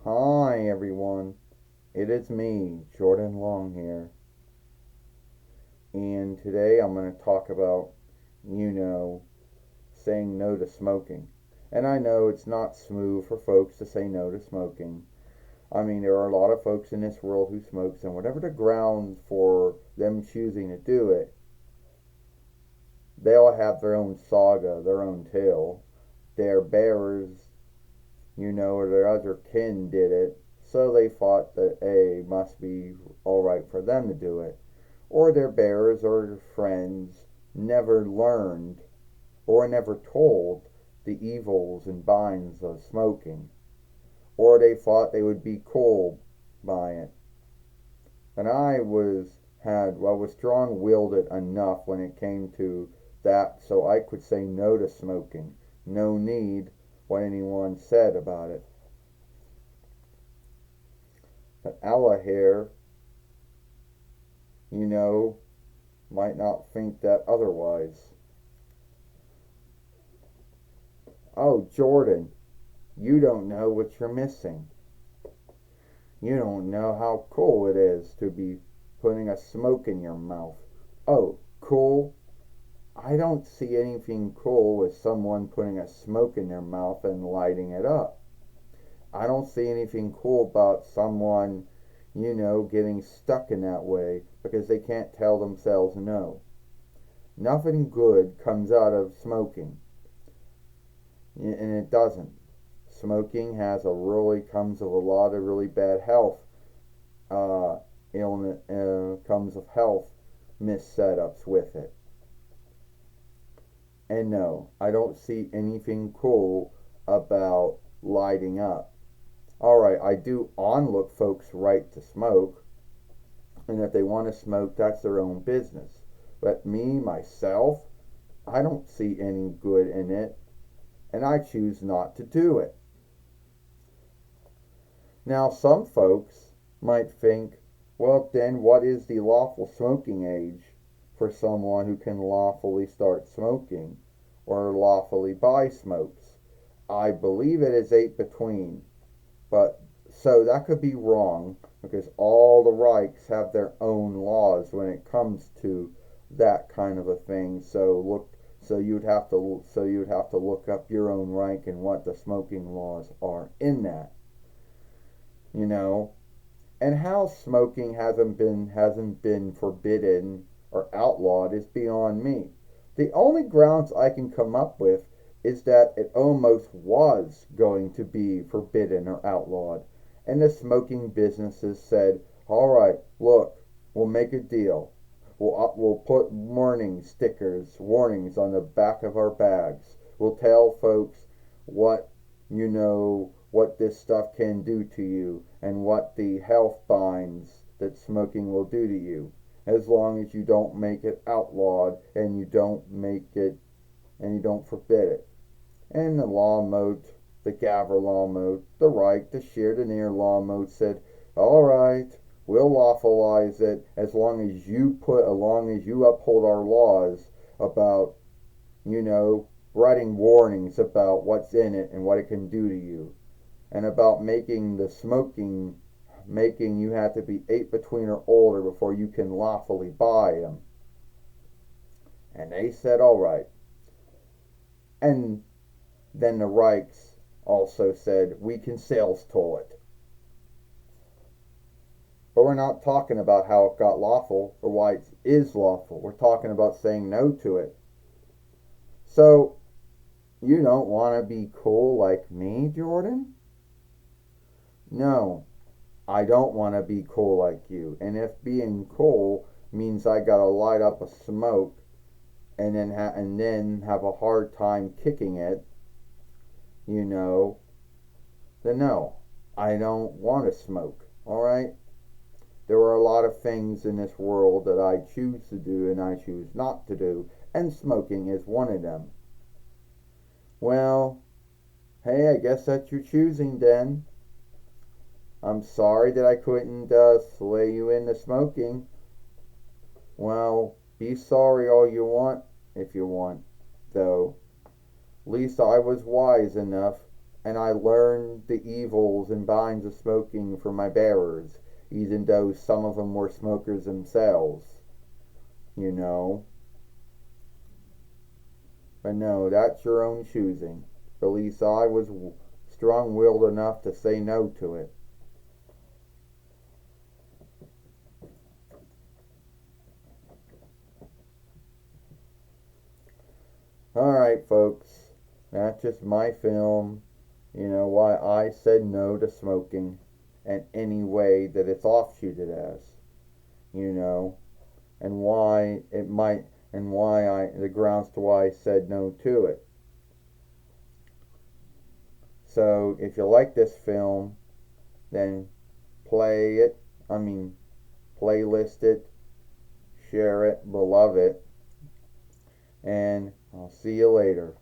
Hi everyone, it is me, Jordan Long here, and today I'm going to talk about, you know, saying no to smoking. And I know it's not smooth for folks to say no to smoking. I mean, there are a lot of folks in this world who smokes, and whatever the grounds for them choosing to do it, they all have their own saga, their own tale. Their bearers, or their other kin did it, so they thought that it must be alright for them to do it. Or their bearers or friends never learned or never told the evils and binds of smoking, or they thought they would be cool by it. And I was strong willed it enough when it came to that so I could say no to smoking. No need what anyone said about it. But Ella here, you know, might not think that otherwise. Oh, Jordan, you don't know what you're missing. You don't know how cool it is to be putting a smoke in your mouth. Oh, cool? I don't see anything cool with someone putting a smoke in their mouth and lighting it up. I don't see anything cool about someone, getting stuck in that way because they can't tell themselves no. Nothing good comes out of smoking, and it doesn't. Smoking comes with a lot of really bad health illness, comes of health missetups with it. And no, I don't see anything cool about lighting up. Alright, I do onlook folks' right to smoke, and if they want to smoke, that's their own business. But me, myself, I don't see any good in it, and I choose not to do it. Now, some folks might think, well, then what is the lawful smoking age for someone who can lawfully start smoking or lawfully buy smokes? I believe it is 8 between, but so that could be wrong because all the Reichs have their own laws when it comes to that kind of a thing. So you'd have to look up your own rank and what the smoking laws are in that. You know, and how smoking hasn't been forbidden or outlawed is beyond me. The only grounds I can come up with is that it almost was going to be forbidden or outlawed, and the smoking businesses said, "All right, look, we'll make a deal. We'll put warnings on the back of our bags. We'll tell folks what what this stuff can do to you and what the health binds that smoking will do to you, as long as you don't make it outlawed and you don't forbid it." And the law moat, the Gavr law moat, the Reich, the Sheer Denier law moat said, "All right, we'll lawfulize it as long as you uphold our laws about, writing warnings about what's in it and what it can do to you, and about making you have to be 8 between or older before you can lawfully buy them." And they said, all right. And then the Reichs also said, we can sales toll it. But we're not talking about how it got lawful or why it is lawful. We're talking about saying no to it. So, you don't want to be cool like me, Jordan? No, I don't want to be cool like you. And if being cool means I gotta light up a smoke and then have a hard time kicking it, then no, I don't want to smoke. All right. There are a lot of things in this world that I choose to do and I choose not to do, and smoking is one of them. Well, hey, I guess that's your choosing then. I'm sorry that I couldn't sway you into smoking. Well, be sorry all you want if you want, though. At least I was wise enough and I learned the evils and binds of smoking from my bearers, even though some of them were smokers themselves, you know. But no, that's your own choosing. At least I was strong-willed enough to say no to it. Alright, folks, that's just my film. You know, why I said no to smoking and any way that it's offshooted as, you know, and why it might, and the grounds to why I said no to it. So if you like this film, then play it, I mean, playlist it, share it, beloved it, and I'll see you later.